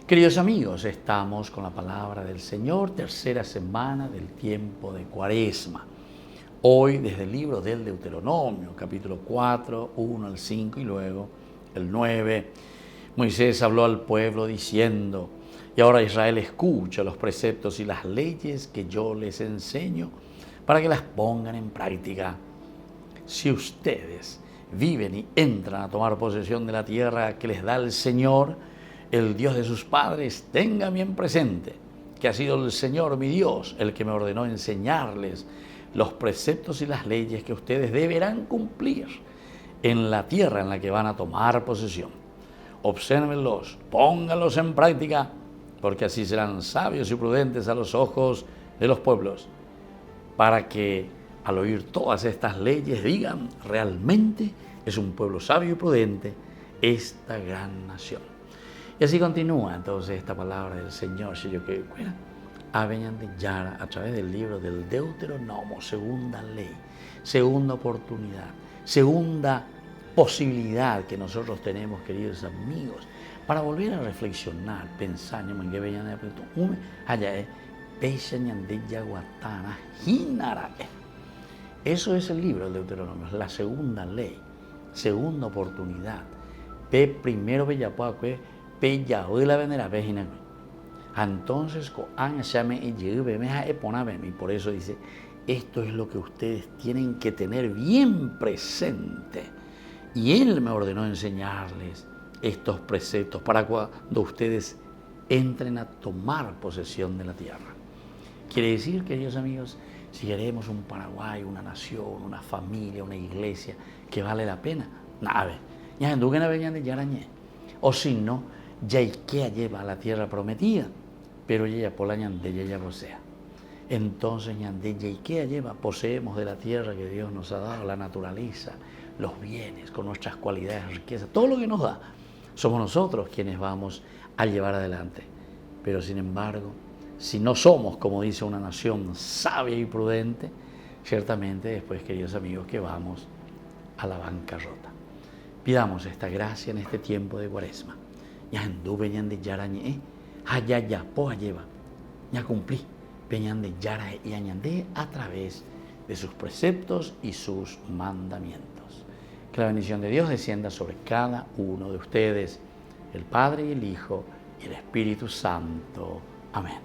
Queridos amigos, estamos con la palabra del Señor, tercera semana del tiempo de Cuaresma. Hoy desde el libro del Deuteronomio, capítulo 4, 1 al 5 y luego el 9, Moisés habló al pueblo diciendo: y ahora Israel, escucha los preceptos y las leyes que yo les enseño para que las pongan en práctica. Si ustedes viven y entran a tomar posesión de la tierra que les da el Señor, el Dios de sus padres, tenga bien presente que ha sido el Señor mi Dios el que me ordenó enseñarles los preceptos y las leyes que ustedes deberán cumplir en la tierra en la que van a tomar posesión. Obsérvenlos, pónganlos en práctica, porque así serán sabios y prudentes a los ojos de los pueblos, para que al oír todas estas leyes digan: realmente es un pueblo sabio y prudente esta gran nación. Y así continúa entonces esta palabra del Señor, si yo que a través del libro del Deuteronomio, segunda ley, segunda oportunidad, segunda posibilidad que nosotros tenemos, queridos amigos, para volver a reflexionar, pensar en que vean de eso es el libro del Deuteronomio, la segunda ley, segunda oportunidad. Primero entonces, y por eso dice: esto es lo que ustedes tienen que tener bien presente. Y Él me ordenó enseñarles estos preceptos para cuando ustedes entren a tomar posesión de la tierra. Quiere decir, queridos amigos, si queremos un Paraguay, una nación, una familia, una iglesia que vale la pena, o si no, ya Ikea lleva a la tierra prometida, pero ya por la ñandella ya posea. Entonces ñandella Ikea lleva, poseemos de la tierra que Dios nos ha dado, la naturaleza, los bienes, con nuestras cualidades, riquezas, todo lo que nos da, somos nosotros quienes vamos a llevar adelante. Pero sin embargo, si no somos, como dice, una nación sabia y prudente, ciertamente después, queridos amigos, que vamos a la bancarrota. Pidamos esta gracia en este tiempo de Cuaresma. Ya anduve de yarañe, ya poa lleva, ya cumplí, peñan de yara y añandé a través de sus preceptos y sus mandamientos. Que la bendición de Dios descienda sobre cada uno de ustedes, el Padre y el Hijo y el Espíritu Santo. Amén.